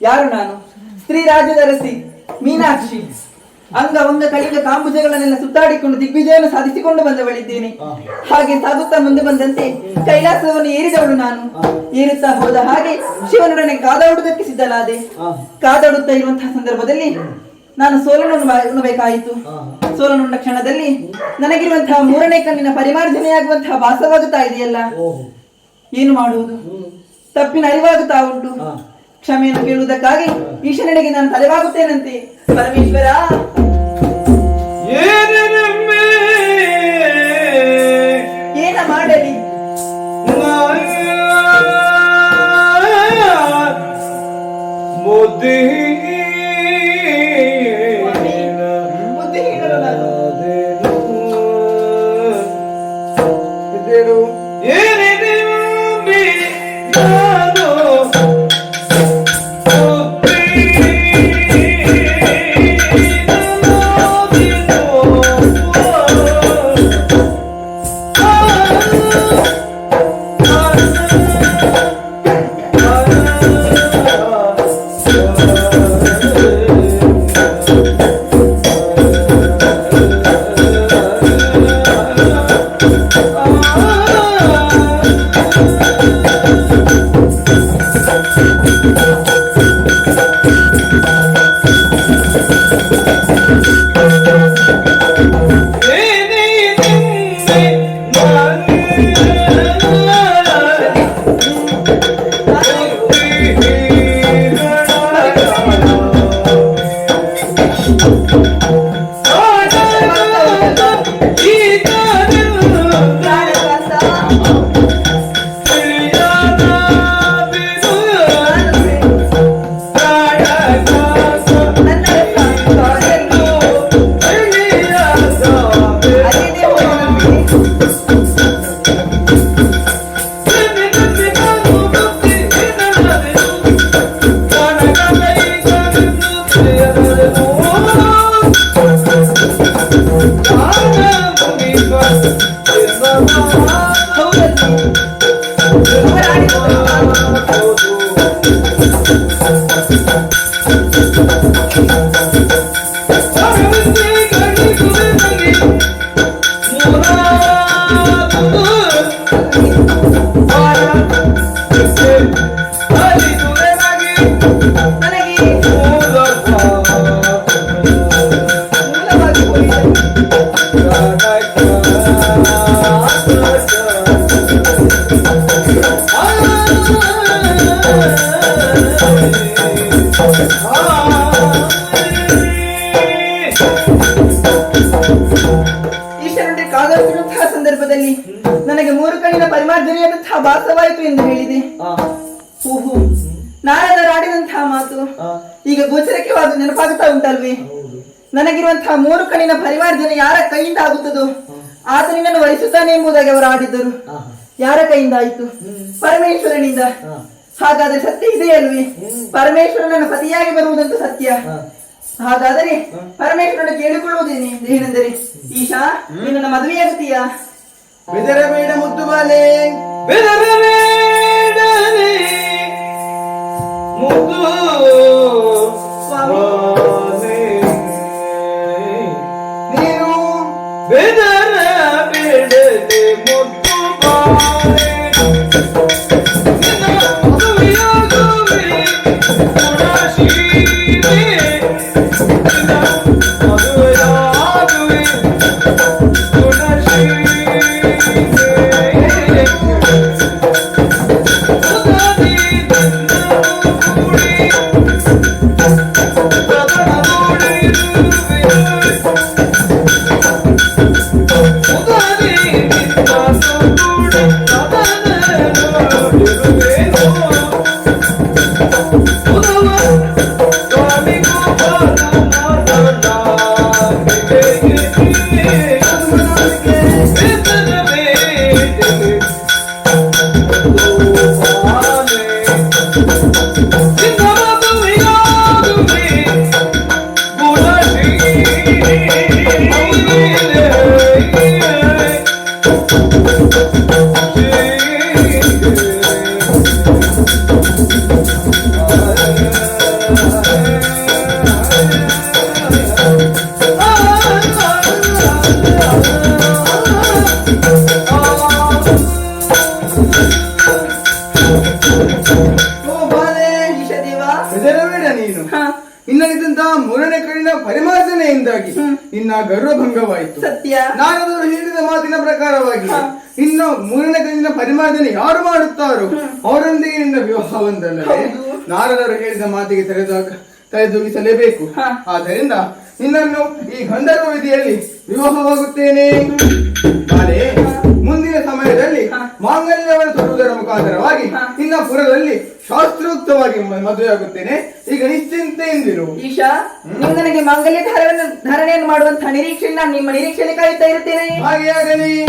ಯಾರು ನಾನು? ಸ್ತ್ರೀ ರಾಜ್ಯದ ಅರಸಿ ಮೀನಾಕ್ಷಿ. ಅಂಗ ಕೈಯಿಂದ ಕಾಂಬುಜಗಳನ್ನೆಲ್ಲ ಸುತ್ತಾಡಿಕೊಂಡು ದಿಗ್ವಿಜಯವನ್ನು ಸಾಧಿಸಿಕೊಂಡು ಬಂದವಳಿದ್ದೇನೆ. ಹಾಗೆ ಸಾಗುತ್ತಾ ಮುಂದೆ ಬಂದಂತೆ ಕೈಲಾಸವನ್ನು ಏರಿದವಳು ನಾನು. ಏರುತ್ತಾ ಹೋದ ಹಾಗೆ ಶಿವನೊಡನೆ ಕಾದಾಡುವುದಕ್ಕೆ ಸಿದ್ಧಲಾದೆ. ಕಾದಾಡುತ್ತಾ ಇರುವಂತಹ ಸಂದರ್ಭದಲ್ಲಿ ನಾನು ಸೋಲನುಣ್ಣಬೇಕಾಯಿತು. ಸೋಲನುಂಡ ಕ್ಷಣದಲ್ಲಿ ನನಗಿರುವಂತಹ ಮೂರನೇ ಕಣ್ಣಿನ ಪರಿಮಾರ್ಜನೆಯಾಗುವಂತಹ ಭಾಸವಾಗುತ್ತಾ ಇದೆಯಲ್ಲ, ಏನು ಮಾಡುವುದು? ತಪ್ಪಿನ ಅರಿವಾಗುತ್ತಾ ಉಂಟು. ಕ್ಷಮೆಯನ್ನು ಕೇಳುವುದಕ್ಕಾಗಿ ಈಶನೆಡೆಗೆ ನಾನು ತಲೆವಾಗುತ್ತೇನಂತೆ. ಪರಮೇಶ್ವರ, ಏನ ಮಾಡಲಿ? ಸಂದರ್ಭದಲ್ಲಿ ನನಗೆ ಮೂರು ಕಣ್ಣಿನ ಪರಿಮಾರ್ಜನೆಯಾದಂತಹ ಭಾಸವಾಯಿತು ಎಂದು ಹೇಳಿದೆ. ಓಹೋ, ನಾರದರು ಆಡಿದಂತಹ ಮಾತು ಈಗ ಗೋಚರಕ್ಕೆ ನೆನಪಾಗುತ್ತಾ ಉಂಟಲ್ವೇ? ನನಗಿರುವಂತಹ ಮೂರು ಕಣ್ಣಿನ ಪರಿಮಾರ್ಜನೆ ಯಾರ ಕೈಯಿಂದ ಆಗುತ್ತದೋ ಆತ ನಿನ್ನನ್ನು ವರಿಸುತ್ತಾನೆ ಎಂಬುದಾಗಿ ಅವರು ಆಡಿದ್ದರು. ಯಾರ ಕೈಯಿಂದ ಆಯಿತು? ಪರಮೇಶ್ವರನಿಂದ. ಹಾಗಾದ್ರೆ ಸತ್ಯ ಇದೆಯಲ್ವೇ? ಪರಮೇಶ್ವರನ ಪತಿಯಾಗಿ ಬರುವುದಂತೂ ಸತ್ಯ. ಹಾಗಾದರೆ ಪರಮೇಶ್ವರನ ಕೇಳಿಕೊಳ್ಳುವುದೇನೆ ಏನೆಂದರೆ, ಈಶಾ ನಿನ್ನ ಮದುವೆಯಾಗುತ್ತೀಯಾ? ಬೆದರಬೇಡ ಮುದ್ದು ಬಾಲೆ, ಬೆದರಬೇಡನೆ ಮುದ್ದು ಸ್ವಾಮಿ, ನೀನು ಬೆದರಬೇಡನೆ ಮುದ್ದು ಬಾಲೆ, ಓ ಬಾಲೆ, ಈಶದೇವ. ಹೆದರಬೇಡ ನೀನು. ಹಾ, ಇನ್ನಿದ್ದಂತಹ ಮೂರನೇ ಕಣ್ಣಿನ ಪರಿಮಾರ್ಜನೆಯಿಂದಾಗಿ ನಿನ್ನ ಗರ್ವಭಂಗವಾಯಿತು. ಸತ್ಯ. ನಾರದರು ಹೇಳಿದ ಮಾತಿನ ಪ್ರಕಾರವಾಗಿ ಹಾ. ಇನ್ನು ಮೂರನೇ ಕಣ್ಣಿನ ಪರಿಮಾರ್ಜನೆ ಯಾರು ಮಾಡುತ್ತಾರೋ ಅವರೊಂದಿಗೆ ನಿನ್ನ ವಿವಾಹವೊಂದಲ್ಲದೆ ಹೌದು. ನಾರದರು ಹೇಳಿದ ಮಾತಿಗೆ ತಲೆದೂಗಿಸಲೇಬೇಕು. ಹಾ. ಆದ್ದರಿಂದ ನಿನ್ನನ್ನು ಈ ಗಂಧರ್ವ ವಿಧಿಯಲ್ಲಿ ವಿವಾಹವಾಗುತ್ತೇನೆ. ಬಾಲೆ, ಮುಂದಿನ ಸಮಯದಲ್ಲಿ ಮಾಂಗಲ್ಯವನ್ನು ತೊಡುವುದರ ಮುಖಾಂತರವಾಗಿ ನಿನ್ನ ಪುರದಲ್ಲಿ ಶಾಸ್ತ್ರೋಕ್ತವಾಗಿ ಮದುವೆಯಾಗುತ್ತೇನೆ. ಈಗ ನಿಶ್ಚಿಂತೆಯಿಂದಿರು. ಈಶಾ, ನೀವು ನನಗೆ ಮಾಂಗಲ್ಯ ಧಾರಣೆಯನ್ನು ಮಾಡುವಂತಹ ನಿರೀಕ್ಷೆಯನ್ನು ನಾನು ನಿಮ್ಮ ನಿರೀಕ್ಷೆಯಲ್ಲಿ ಕಾಯುತ್ತಾ ಇರುತ್ತೇನೆ. ಹಾಗೆ ಆಗಲಿ.